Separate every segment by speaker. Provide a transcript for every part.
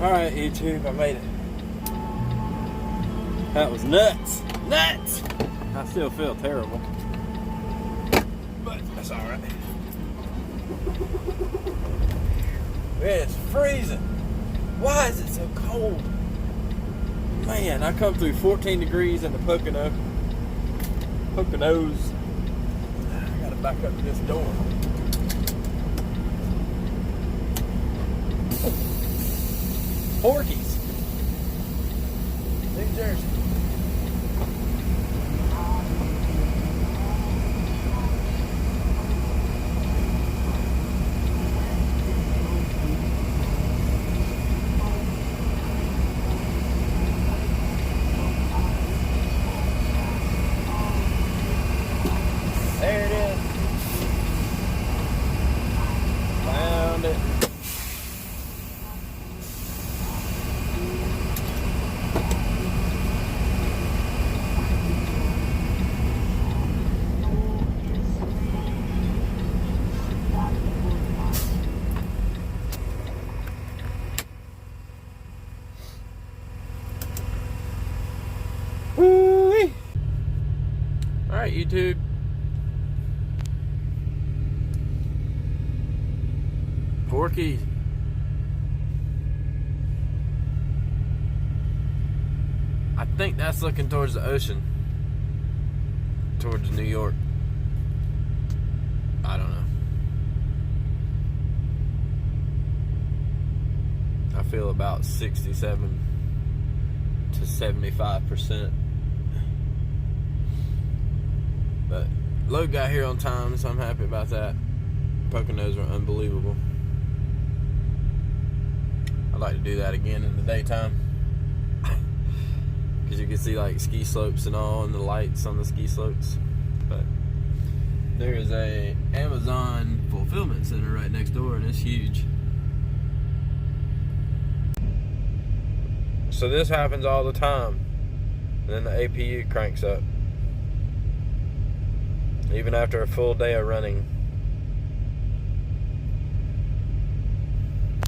Speaker 1: Alright, YouTube, I made it. That was nuts. Nuts! I still feel terrible. But that's alright. It's freezing. Why is it so cold? Man, I come through 14 degrees in the Poconos. I gotta back up to this door. Porky's, New Jersey. There it is. Found it. Woo-wee. All right, YouTube. Porky. I think that's looking towards the ocean. Towards New York. I don't know. I feel about 67 to 75%. But load got here on time, so I'm happy about that. Poconos are unbelievable. I'd like to do that again in the daytime, because you can see like ski slopes and all, and the lights on the ski slopes. But there is a Amazon fulfillment center right next door, and it's huge. So this happens all the time, and then the APU cranks up, even after a full day of running.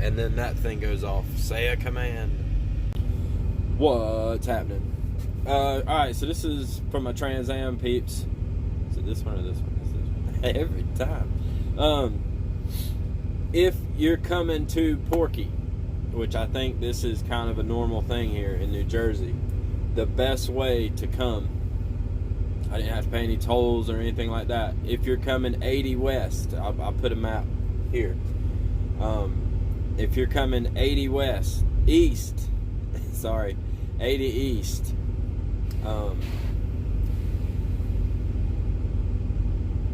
Speaker 1: And then that thing goes off. Say a command. What's happening? Alright, so this is from my Trans Am peeps. Is it this one or this one? This one. Every time. If you're coming to Porky, which I think this is kind of a normal thing here in New Jersey, the best way to come, I didn't have to pay any tolls or anything like that. If you're coming 80 west, I'll put a map here. If you're coming 80 east, 80 east,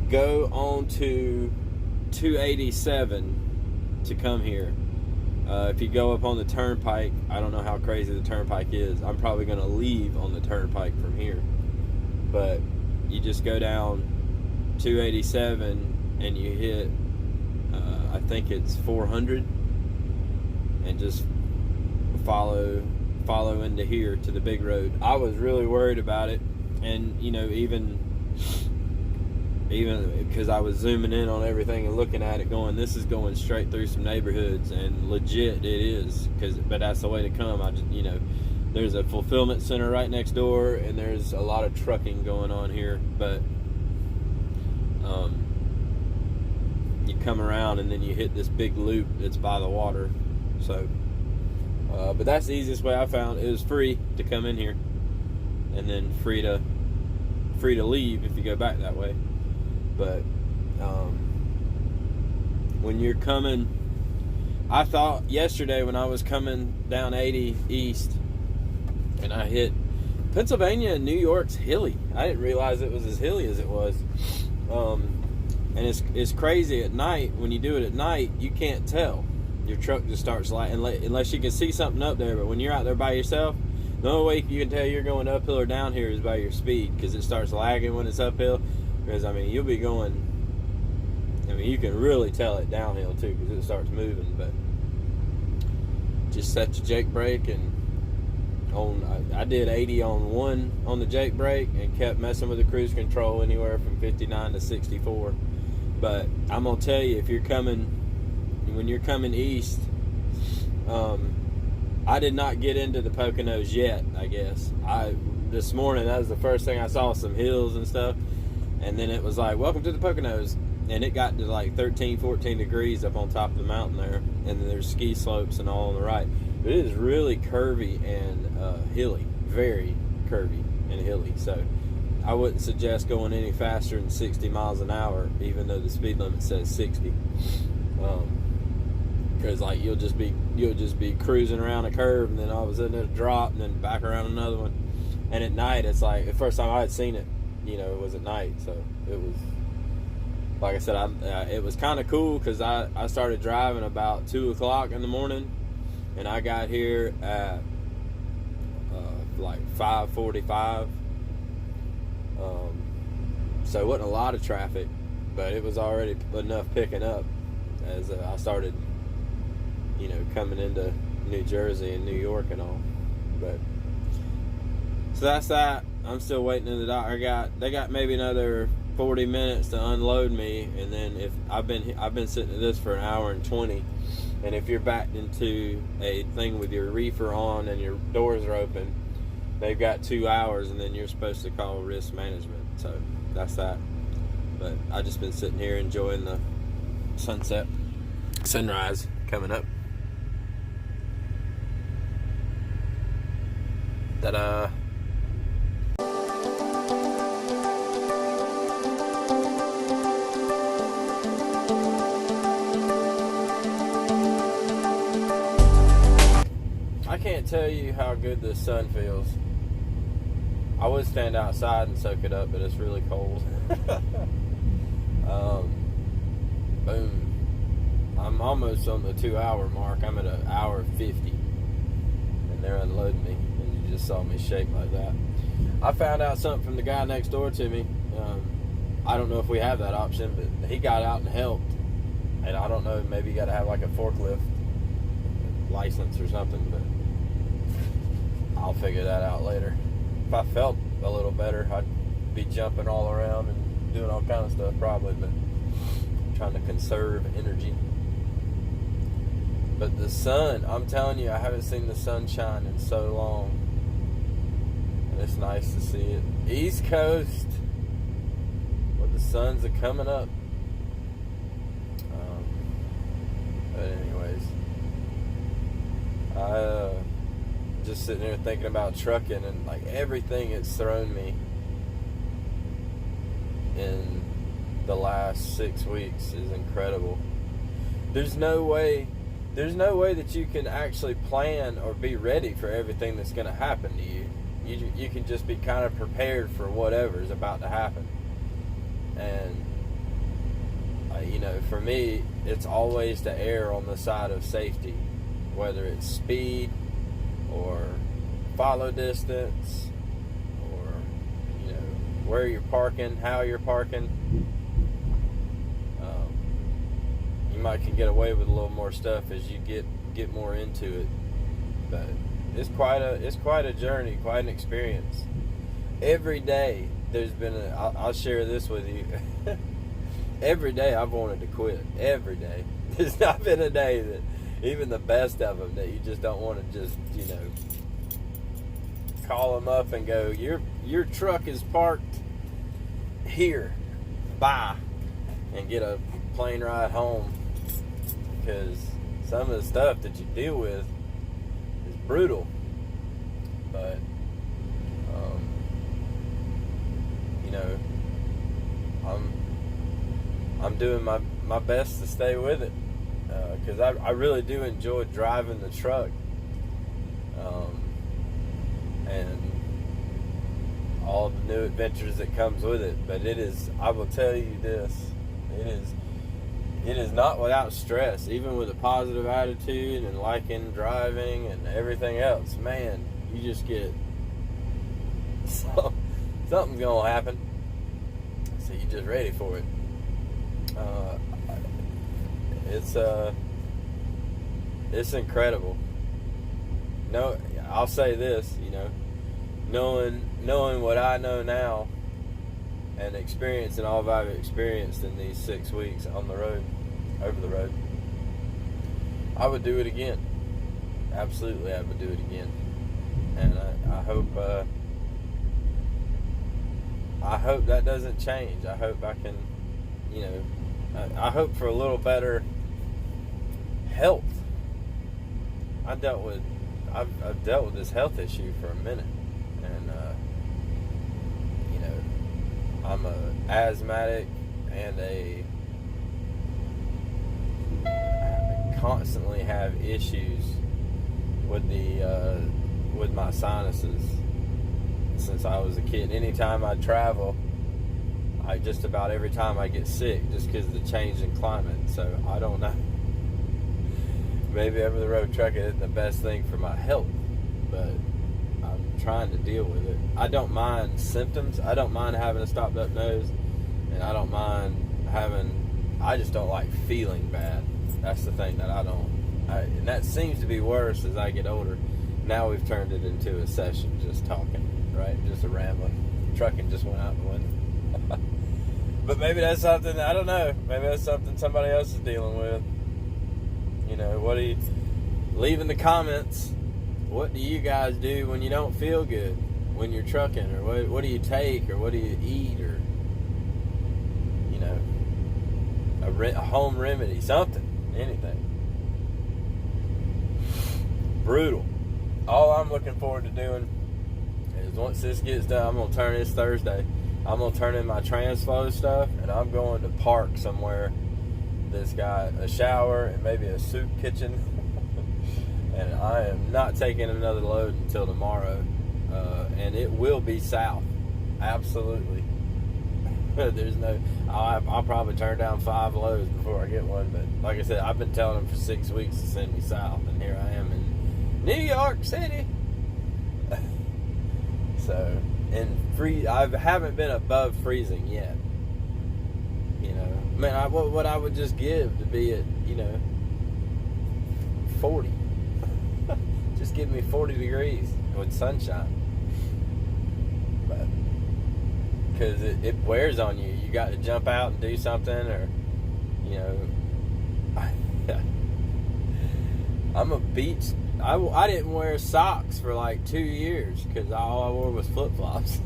Speaker 1: go on to 287 to come here. If you go up on the turnpike, I don't know how crazy the turnpike is. I'm probably going to leave on the turnpike from here. But you just go down 287 and you hit, I think it's 400. And just follow into here to the big road. I was really worried about it, and you know, even because I was zooming in on everything and looking at it, going, this is going straight through some neighborhoods, and legit it is. But that's the way to come. There's a fulfillment center right next door, and there's a lot of trucking going on here, but you come around and then you hit this big loop that's by the water. So, but that's the easiest way I found. It was free to come in here, and then free to leave if you go back that way. But when you're coming, I thought yesterday when I was coming down 80 east, and I hit Pennsylvania and New York's hilly. I didn't realize it was as hilly as it was. And it's crazy at night. When you do it at night, you can't tell. Your truck just starts sliding unless you can see something up there. But when you're out there by yourself, the only way you can tell you're going uphill or down here is by your speed, because it starts lagging when it's uphill. Because you'll be going. You can really tell it downhill too, because it starts moving. But just set your Jake brake, and I did 80 on the Jake brake and kept messing with the cruise control anywhere from 59 to 64. But I'm gonna tell you, when you're coming east, I did not get into the Poconos yet, I guess. This morning, that was the first thing I saw, some hills and stuff. And then it was like, welcome to the Poconos. And it got to like 13, 14 degrees up on top of the mountain there. And then there's ski slopes and all on the right. But it is really curvy and hilly. Very curvy and hilly. So I wouldn't suggest going any faster than 60 miles an hour, even though the speed limit says 60. Because like you'll just be cruising around a curve, and then all of a sudden it'll drop, and then back around another one. And at night, it's like the first time I had seen it, it was at night. So it was, like I said, it was kind of cool because I started driving about 2 o'clock in the morning, and I got here at like 5:45. So it wasn't a lot of traffic, but it was already enough picking up as I started, coming into New Jersey and New York and all. But so that's that. I'm still waiting in the dock. They got maybe another 40 minutes to unload me, and then if I've been sitting at this for an hour and 20, and if you're backed into a thing with your reefer on and your doors are open, they've got 2 hours, and then you're supposed to call risk management. So that's that. But I just been sitting here enjoying the sunrise coming up. Ta-da! I can't tell you how good this sun feels. I would stand outside and soak it up, but it's really cold. Boom. I'm almost on the 2 hour mark. I'm at an hour 50. And they're unloading me. And you just saw me shake like that. I found out something from the guy next door to me. I don't know if we have that option, but he got out and helped. And I don't know, maybe you got to have like a forklift license or something, but I'll figure that out later. If I felt a little better, I'd be jumping all around and doing all kind of stuff probably, but I'm trying to conserve energy. But the sun, I'm telling you, I haven't seen the sun shine in so long. And it's nice to see it. East Coast, where the suns are coming up. But anyways, just sitting there thinking about trucking, and like everything it's thrown me in the last 6 weeks is incredible. There's no way that you can actually plan or be ready for everything that's going to happen to you. You can just be kind of prepared for whatever is about to happen. And for me, it's always to err on the side of safety, whether it's speed or follow distance, or where you're parking, how you're parking. You might can get away with a little more stuff as you get more into it, but it's quite a journey, quite an experience. Every day there's been I'll share this with you. Every day I've wanted to quit. Every day. There's not been a day that, even the best of them, that you just don't want to just, call them up and go, your truck is parked here. Bye. And get a plane ride home. Because some of the stuff that you deal with is brutal. But, I'm doing my best to stay with it, because I really do enjoy driving the truck, and all the new adventures that comes with it. But I will tell you this, it is not without stress. Even with a positive attitude and liking driving and everything else, man, you just get something's gonna happen, so you're just ready for it. It's incredible. No, I'll say this, knowing what I know now and experiencing all I've experienced in these 6 weeks on the road, over the road, I would do it again. Absolutely, I would do it again. And I hope that doesn't change. I hope I can, you know, I hope for a little better health. I've dealt with this health issue for a minute, and you know, I'm a asthmatic and I constantly have issues with with my sinuses since I was a kid. Anytime I travel, just about every time I get sick just because of the change in climate. So I don't know. Maybe over the road trucking isn't the best thing for my health, but I'm trying to deal with it. I don't mind symptoms. I don't mind having a stopped up nose, and I don't mind I just don't like feeling bad. That's the thing that and that seems to be worse as I get older. Now we've turned it into a session just talking, right? Just a rambling. Trucking just went out the window. But maybe that's something, I don't know. Maybe that's something somebody else is dealing with. You know, leave in the comments, what do you guys do when you don't feel good when you're trucking? Or what do you take? Or what do you eat? Or, you know, a home remedy, something, anything. Brutal. All I'm looking forward to doing is once this gets done, I'm going to turn this Thursday. I'm going to turn in my TransFlow stuff, and I'm going to park somewhere that's got a shower and maybe a soup kitchen. And I am not taking another load until tomorrow. And it will be south. Absolutely. There's I'll probably turn down 5 loads before I get one. But like I said, I've been telling them for 6 weeks to send me south. And here I am in New York City. So, I haven't been above freezing yet. You know, man, what I would just give to be at, you know, 40. Just give me 40 degrees with sunshine. But, because it wears on you. You got to jump out and do something, or, you know, I'm a beach. I didn't wear socks for like 2 years because all I wore was flip-flops.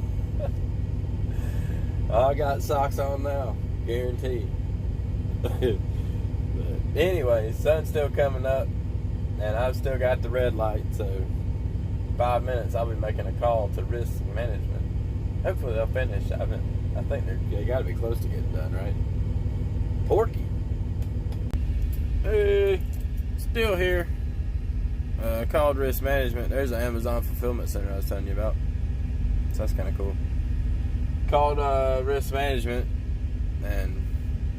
Speaker 1: I got socks on now, guaranteed. But anyway, sun's still coming up, and I've still got the red light, so 5 minutes I'll be making a call to risk management. Hopefully they'll finish. I think they got to be close to getting done, right? Porky. Hey, still here. Called Risk Management. There's an Amazon fulfillment center I was telling you about. So that's kind of cool. Called Risk Management, and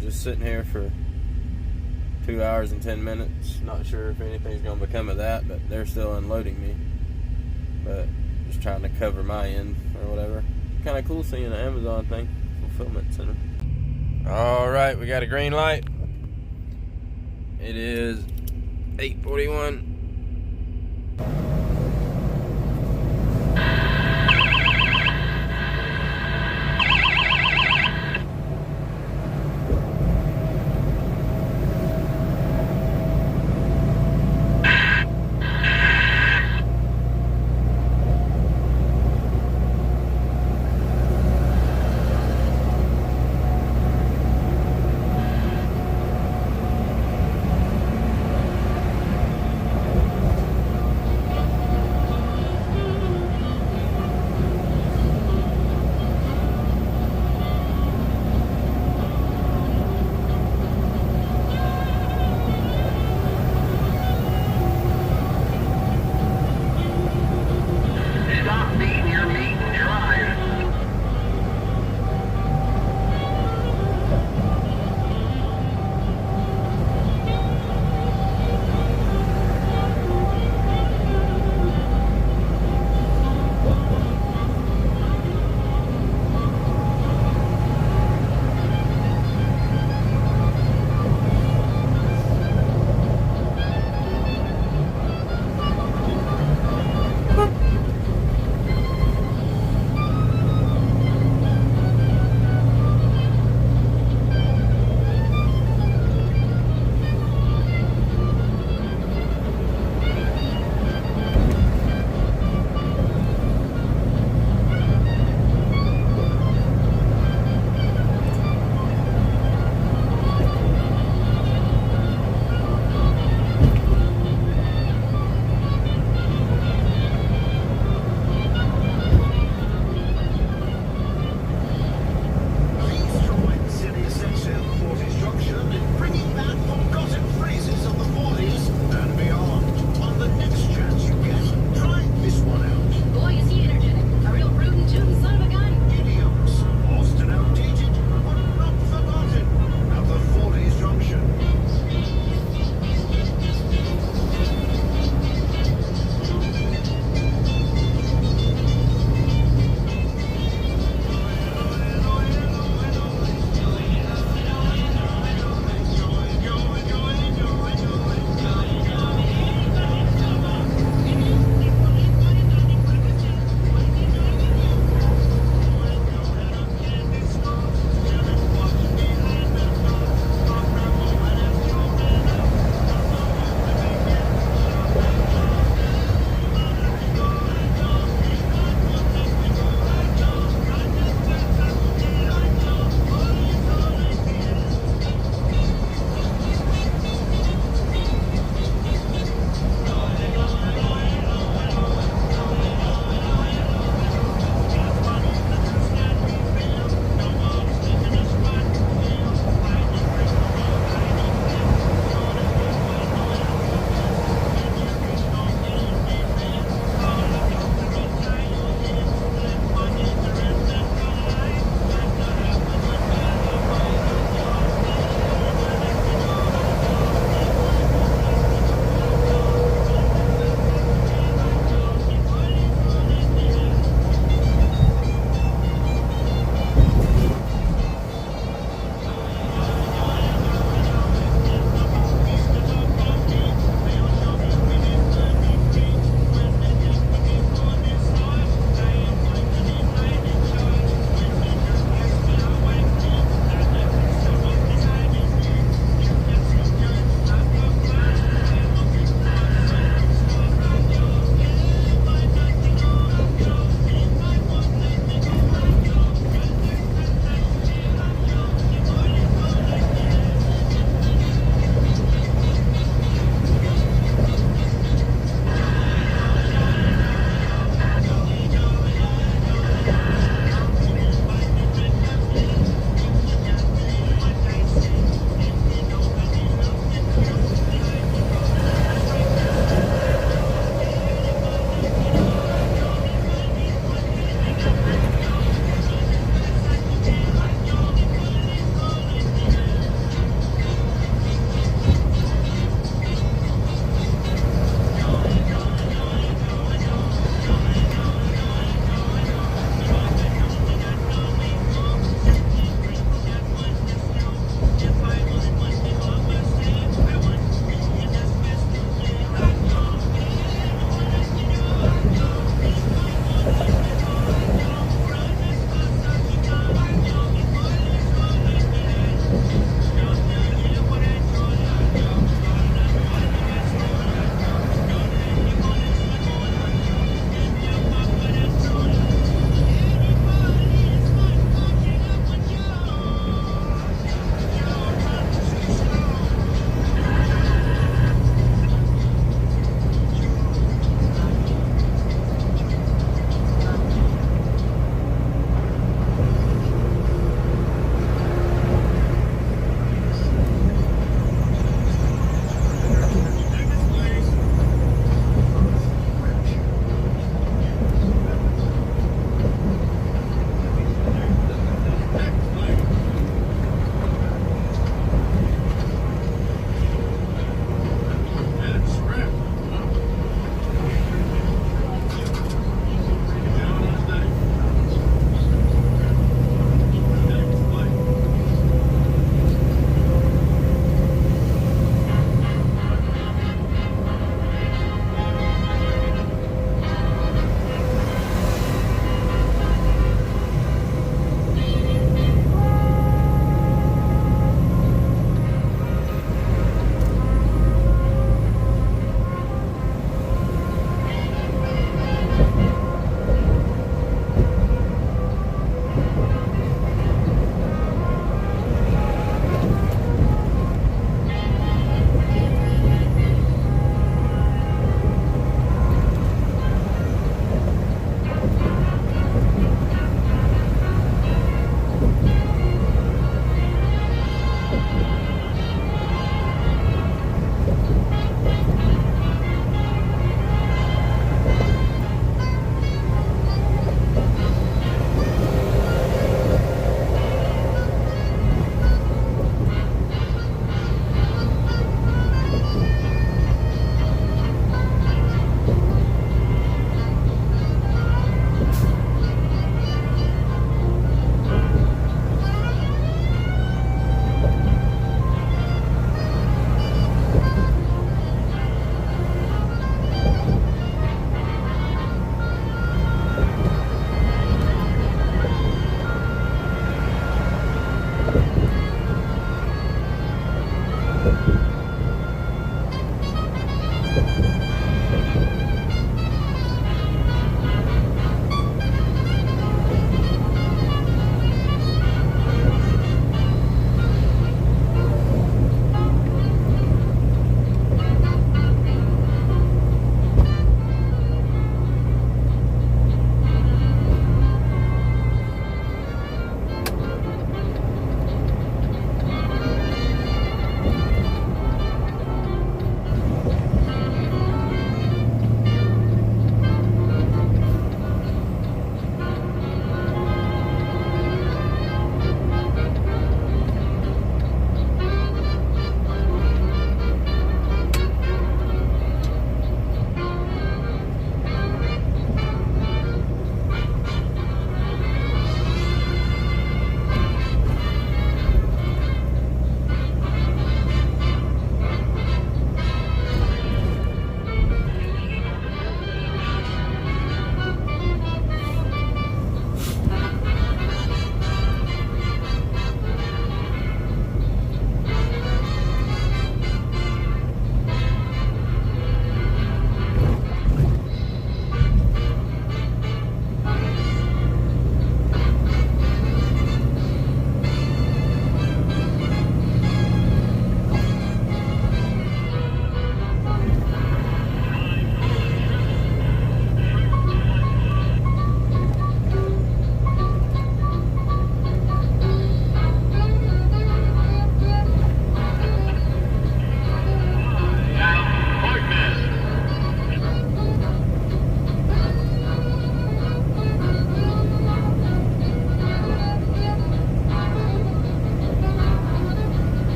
Speaker 1: just sitting here for 2 hours and 10 minutes. Not sure if anything's going to become of that, but they're still unloading me. But just trying to cover my end or whatever. Kind of cool seeing an Amazon thing. Fulfillment center. Alright, we got a green light. It is 8:41.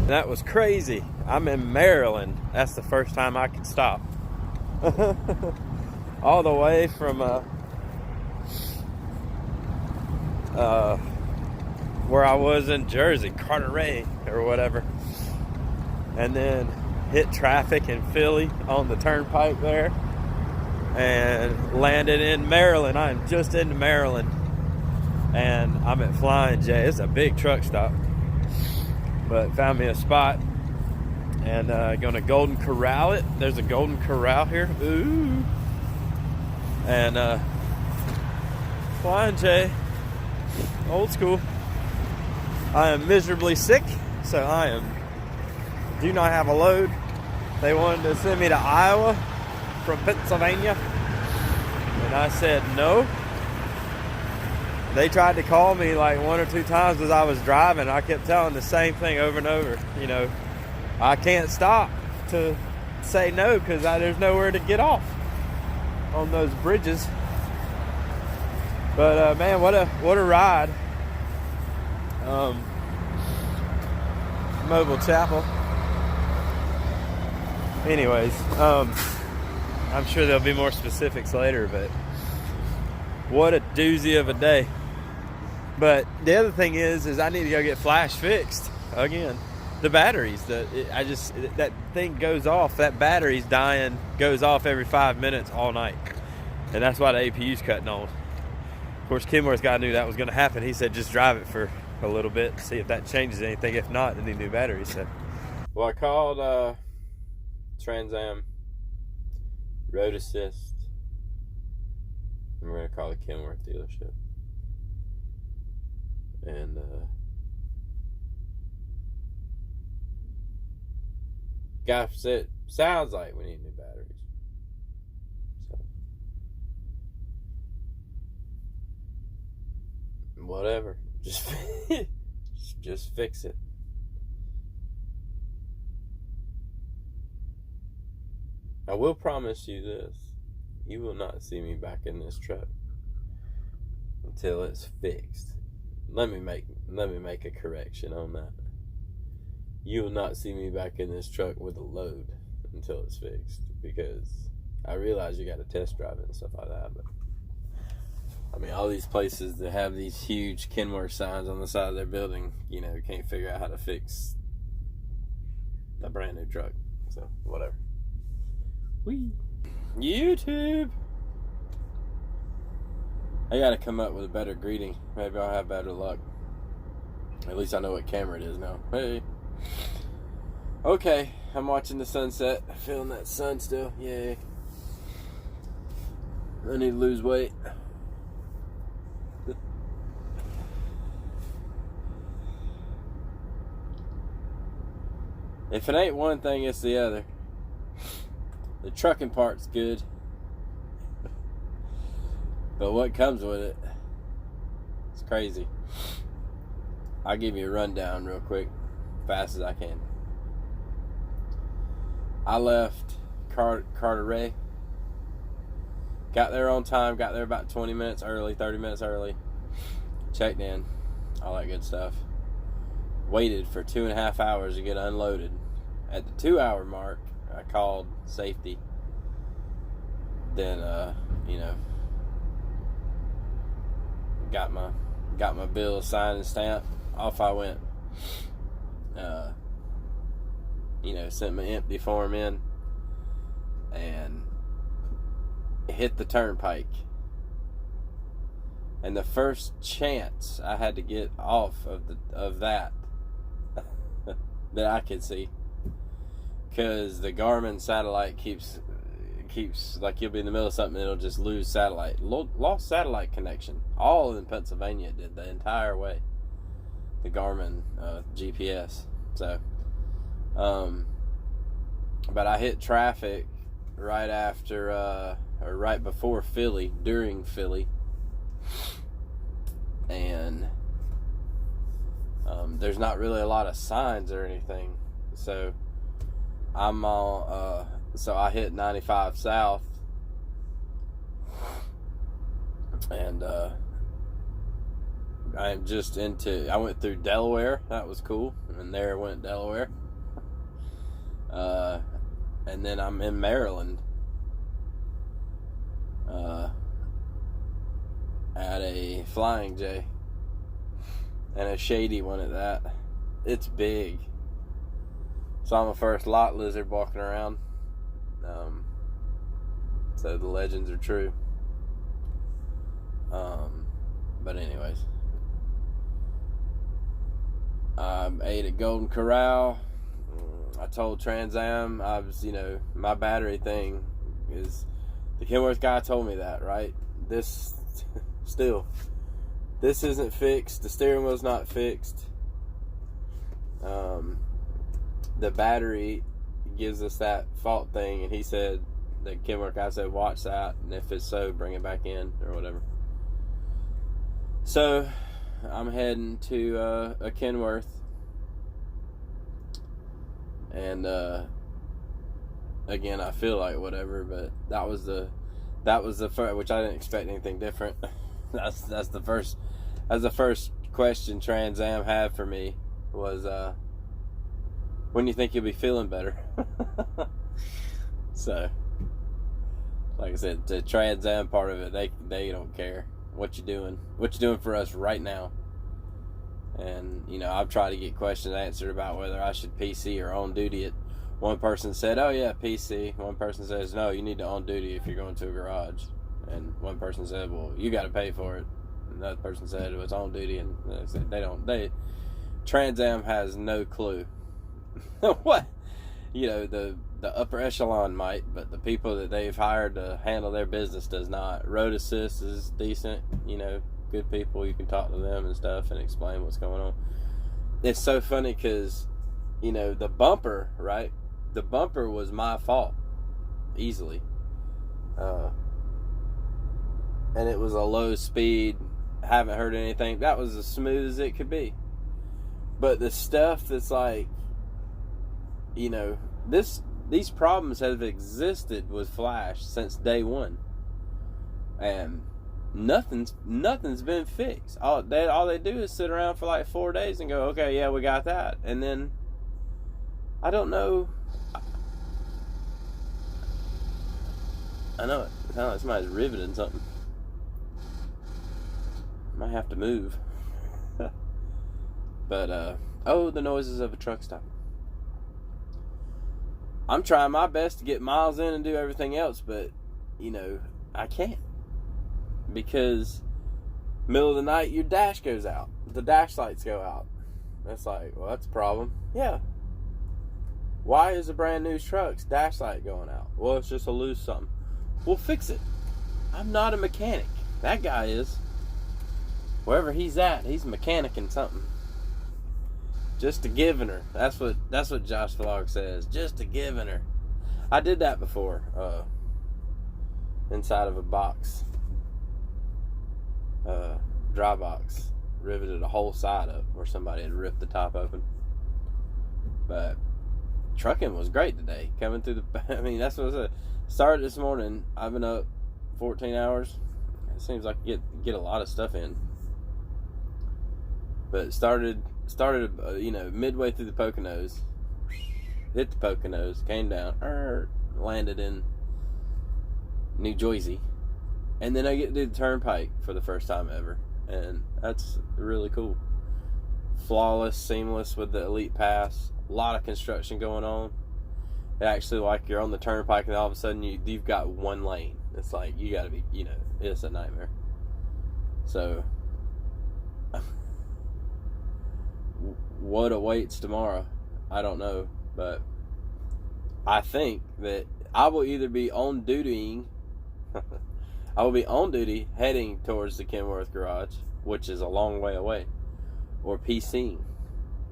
Speaker 1: That was crazy. I'm in Maryland. That's the first time I could stop. All the way from where I was in Jersey, Carteret or whatever, and then hit traffic in Philly on the turnpike there and landed in Maryland. I am just into Maryland and I'm at Flying J. It's a big truck stop, but found me a spot and gonna Golden Corral it. There's a Golden Corral here. Ooh. And Flying J, old school. I am miserably sick, so do not have a load. They wanted to send me to Iowa from Pennsylvania, and I said no. They tried to call me like 1 or 2 times as I was driving. I kept telling the same thing over and over. You know, I can't stop to say no because there's nowhere to get off on those bridges. But man, what a ride. Mobile Chapel. Anyways, I'm sure there'll be more specifics later, but what a doozy of a day. But the other thing is I need to go get flash fixed again. The batteries, that thing goes off. That battery's dying, goes off every 5 minutes all night, and that's why the APU's cutting on. Of course, Kenworth guy knew that was going to happen. He said just drive it for a little bit and see if that changes anything. If not, then need new batteries. So, well, I called Trans Am, Road Assist. And we're going to call the Kenworth dealership. And guy said, sounds like we need new batteries. So, whatever. Just fix it. I will promise you this. You will not see me back in this truck until it's fixed. Let me make a correction on that. You will not see me back in this truck with a load until it's fixed, because I realize you got to test drive it and stuff like that, but I mean, all these places that have these huge Kenworth signs on the side of their building, you know, can't figure out how to fix a brand new truck. So, whatever. Whee! YouTube! I gotta come up with a better greeting. Maybe I'll have better luck. At least I know what camera it is now. Hey! Okay, I'm watching the sunset. Feeling that sun still. Yay. I need to lose weight. If it ain't one thing, it's the other. The trucking part's good, but what comes with it, it's crazy. I'll give you a rundown real quick, fast as I can. I left Carteret, got there on time, got there about 20 minutes early, 30 minutes early, checked in, all that good stuff. Waited for 2.5 hours to get unloaded. At the 2-hour mark, I called safety. Then, you know, got my bill signed and stamped. Off I went. You know, sent my empty form in and hit the turnpike. And the first chance I had to get off of that that I could see, because the Garmin satellite keeps like, you'll be in the middle of something, it'll just lose satellite. Lost satellite connection. All in Pennsylvania did the entire way. The Garmin GPS. So, but I hit traffic right after or right before Philly, during Philly, and there's not really a lot of signs or anything, so I'm on. So I hit 95 South, and I went through Delaware. That was cool, and there went Delaware. And then I'm in Maryland, at a Flying J, and a shady one at that. It's big. Saw my first lot lizard walking around. So the legends are true. But anyways, I ate at Golden Corral. I told Trans Am, my battery thing is, the Kenworth guy told me that, right? This isn't fixed. The steering wheel's not fixed. The battery gives us that fault thing, and he said that Kenworth, I said, watch that, and if it's so, bring it back in or whatever. So I'm heading to a Kenworth, and again, I feel like whatever, but that was the first, which I didn't expect anything different. that's the first question Trans Am had for me was, when you think you'll be feeling better. So, like I said, the Trans Am part of it, they don't care what you're doing for us right now. And I've tried to get questions answered about whether I should PC or on duty it. One person said, oh yeah, PC. One person says, no, you need to on duty if you're going to a garage. And one person said, well, you got to pay for it. And another person said it was on duty, and they said Trans Am has no clue. What? The upper echelon might, but the people that they've hired to handle their business does not. Road Assist is decent, good people. You can talk to them and stuff and explain what's going on. It's so funny because, the bumper, right? The bumper was my fault, easily. And it was a low speed, haven't heard anything. That was as smooth as it could be. But the stuff that's like, these problems have existed with Flash since day one, and nothing's been fixed. All they do is sit around for like 4 days and go, okay, yeah, we got that, and then I don't know. I know it sounds like somebody's riveting something. Might have to move. But the noises of a truck stop. I'm trying my best to get miles in and do everything else, but, I can't. Because middle of the night, your dash goes out. The dash lights go out. That's like, well, that's a problem. Yeah. Why is a brand new truck's dash light going out? Well, it's just a loose something. Well, fix it. I'm not a mechanic. That guy is. Wherever he's at, he's mechanicking something. Just a giving her. That's what Josh Vlog says. Just a giving her. I did that before. Inside of a box. Dry box. Riveted a whole side up where somebody had ripped the top open. But trucking was great today. Coming through that's what I said. Started this morning. I've been up 14 hours. It seems like I get a lot of stuff in. But started midway through the Poconos, hit the Poconos, came down, landed in New Jersey, and then I get to do the Turnpike for the first time ever, and that's really cool. Flawless, seamless with the Elite Pass. A lot of construction going on. Actually, like you're on the Turnpike, and all of a sudden you've got one lane. It's like you got to be, it's a nightmare. So. What awaits tomorrow, I don't know, but I think that I will either be on duty heading towards the Kenworth garage, which is a long way away, or PCing.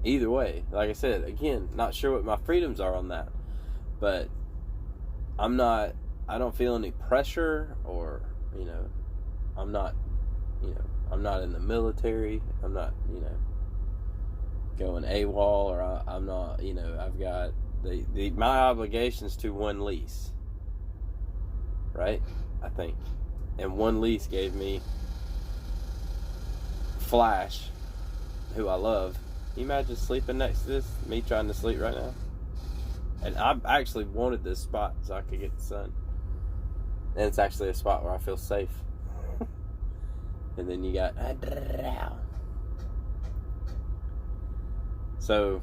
Speaker 1: Either way, like I said, again, not sure what my freedoms are on that, but I don't feel any pressure, or I'm not in the military, I'm not going AWOL, or I'm not, I've got my obligations to one lease, right? I think, and one lease gave me Flash, who I love. Can you imagine sleeping next to this? Me trying to sleep right now, and I actually wanted this spot so I could get the sun, and it's actually a spot where I feel safe. And then you got. So,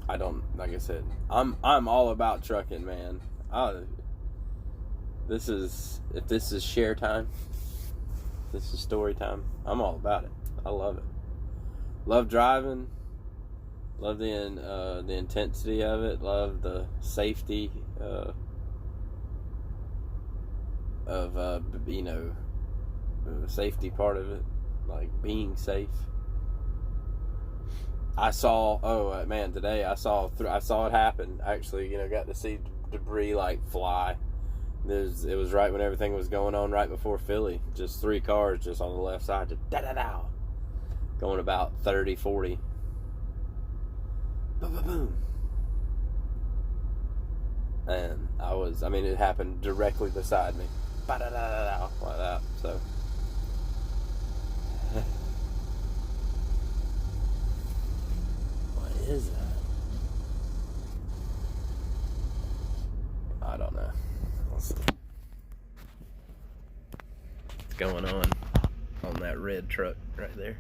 Speaker 1: like I said, I'm all about trucking, man. If this is share time, this is story time, I'm all about it. I love it. Love driving. Love the intensity of it. Love the safety of the safety part of it. Like being safe. I saw. Oh man, today I saw it happen. Actually, got to see debris like fly. It was right when everything was going on, right before Philly. Just 3 cars just on the left side, just da-da-da, going about 30, 40. Boom, boom, boom. And it happened directly beside me. Ba-da-da-da-da, like that, so. What is that? I don't know. Let's see. What's going on that red truck right there?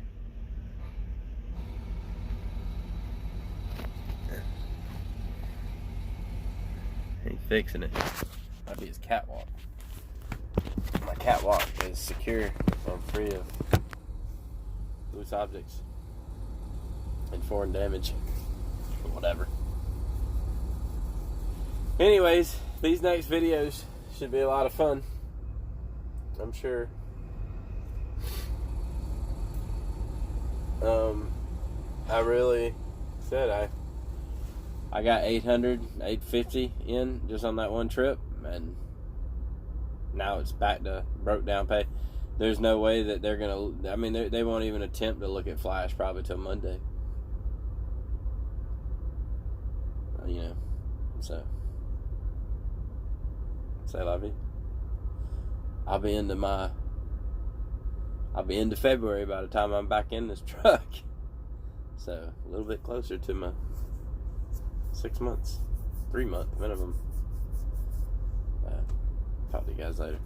Speaker 1: He's fixing it. Might be his catwalk. My catwalk is secure and free of loose objects and foreign damage or whatever. Anyways, these next videos should be a lot of fun, I'm sure. I really said I got 850 in just on that one trip, and now it's back to broke down pay. There's no way that they're gonna. They won't even attempt to look at Flash probably till Monday. So say la vie. I'll be into February by the time I'm back in this truck. So a little bit closer to my 6 months, 3 month minimum. Talk to you guys later.